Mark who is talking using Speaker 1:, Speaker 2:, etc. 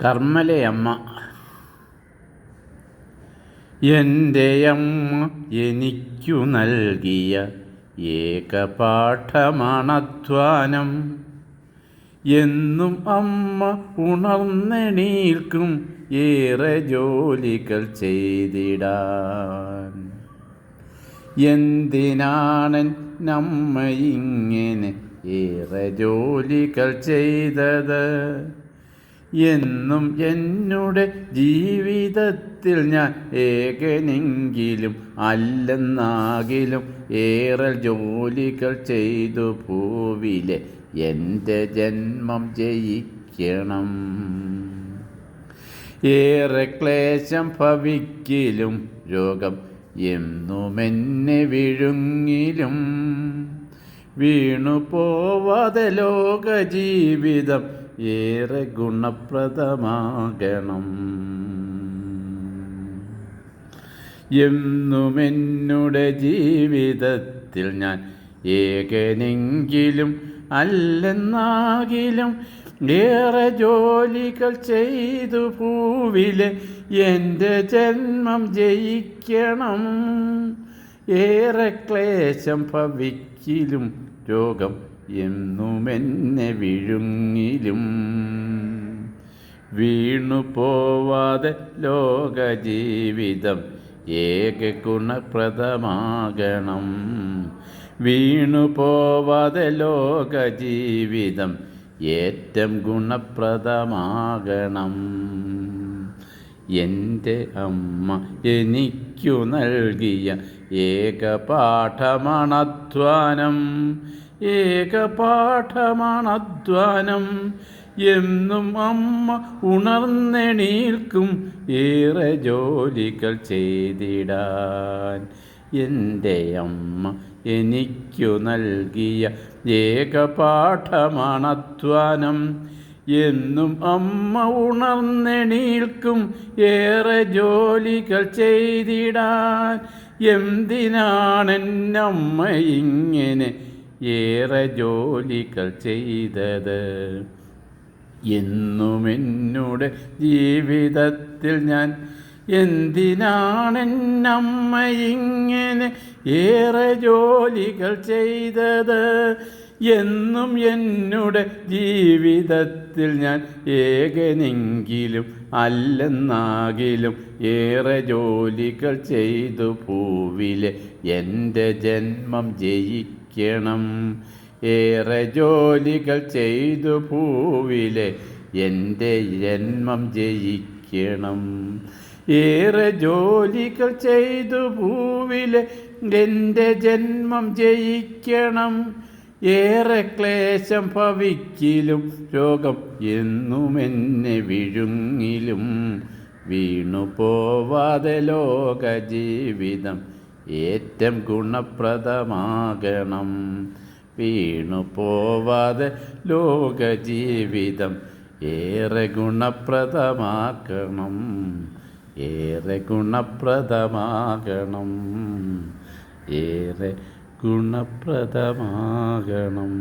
Speaker 1: കർമ്മലയമ്മ. എൻ്റെ അമ്മ എനിക്കു നൽകിയ ഏകപാഠമാണധ്വാനം. എന്നും അമ്മ ഉണർന്നെണീൽക്കും ഏറെ ജോലികൾ ചെയ്തിടാൻ. എന്തിനാണ് നമ്മ ഇങ്ങനെ ഏറെ ജോലികൾ ചെയ്തത്? എന്നും എന്നുടെ ജീവിതത്തിൽ ഞാൻ ഏകനെങ്കിലും അല്ലെന്നാകിലും ഏറെ ജോലികൾ ചെയ്തു ഭൂവിലെ എൻ്റെ ജന്മം ജയിക്കണം. ഏറെ ക്ലേശം ഭവിക്കിലും രോഗം എന്നുമെന്നെ വിഴുങ്ങിലും വീണു പോവാതെ ലോക ജീവിതം ഏറെ ഗുണപ്രദമാകണം. എന്നുമെന്നുടെ ജീവിതത്തിൽ ഞാൻ ഏകനെങ്കിലും അല്ലെന്നാകിലും ഏറെ ജോലികൾ ചെയ്തു ഭൂവിലെ എൻ്റെ ജന്മം ജയിക്കണം. ഏറെ ക്ലേശം ഭവിക്കിലും രോഗം എന്നുമെന്നെ വിഴുങ്ങിലും വീണു പോവാതെ ലോക ജീവിതം ഏക ഗുണപ്രദമാകണം. വീണു പോവാതെ ലോക ജീവിതം ഏറ്റവും ഗുണപ്രദമാകണം. എൻ്റെ അമ്മ എനിക്കു നൽകിയ ഏകപാഠമാണധ്വാനം. ഏകപാഠമാണധ്വാനം. എന്നും അമ്മ ഉണർന്നെണീൽക്കും ഏറെ ജോലികൾ ചെയ്തിടാൻ. എൻ്റെ അമ്മ എനിക്കു നൽകിയ ഏകപാഠമാണധ്വാനം. എന്നും അമ്മ ഉണർന്നെണീൽക്കും ഏറെ ജോലികൾ ചെയ്തിടാൻ. എന്തിനാണെന്നമ്മ ഇങ്ങനെ ഏറെ ജോലികൾ ചെയ്തത്? എന്നുമെന്നുടെ ജീവിതത്തിൽ ഞാൻ എന്തിനാണെന്നമ്മ ഇങ്ങനെ ഏറെ ജോലികൾ ചെയ്തത്? എന്നും എന്നുടെ ജീവിതത്തിൽ ഞാൻ ഏകനെങ്കിലും അല്ലെന്നാകിലും ഏറെ ജോലികൾ ചെയ്തു ഭൂവിലെ എൻ്റെ ജന്മം ജയിക്കണം. ഏറെ ജോലികൾ ചെയ്തു ഭൂവിലെ എൻ്റെ ജന്മം ജയിക്കണം. ഏറെ ജോലികൾ ചെയ്തു ഭൂവിലെ എൻ്റെ ജന്മം ജയിക്കണം. ഏറെ ക്ലേശം ഭവിക്കിലും രോഗം എന്നുമെന്നെ വിഴുങ്ങിലും വീണു പോവാതെ ലോക ജീവിതം ഏറ്റവും ഗുണപ്രദമാകണം. വീണു പോവാതെ ലോക ജീവിതം ഏറെ ഗുണപ്രദമാക്കണം. ഏറെ ഗുണപ്രദമാകണം. ഏറെ ഗുണപ്രദമാകണം.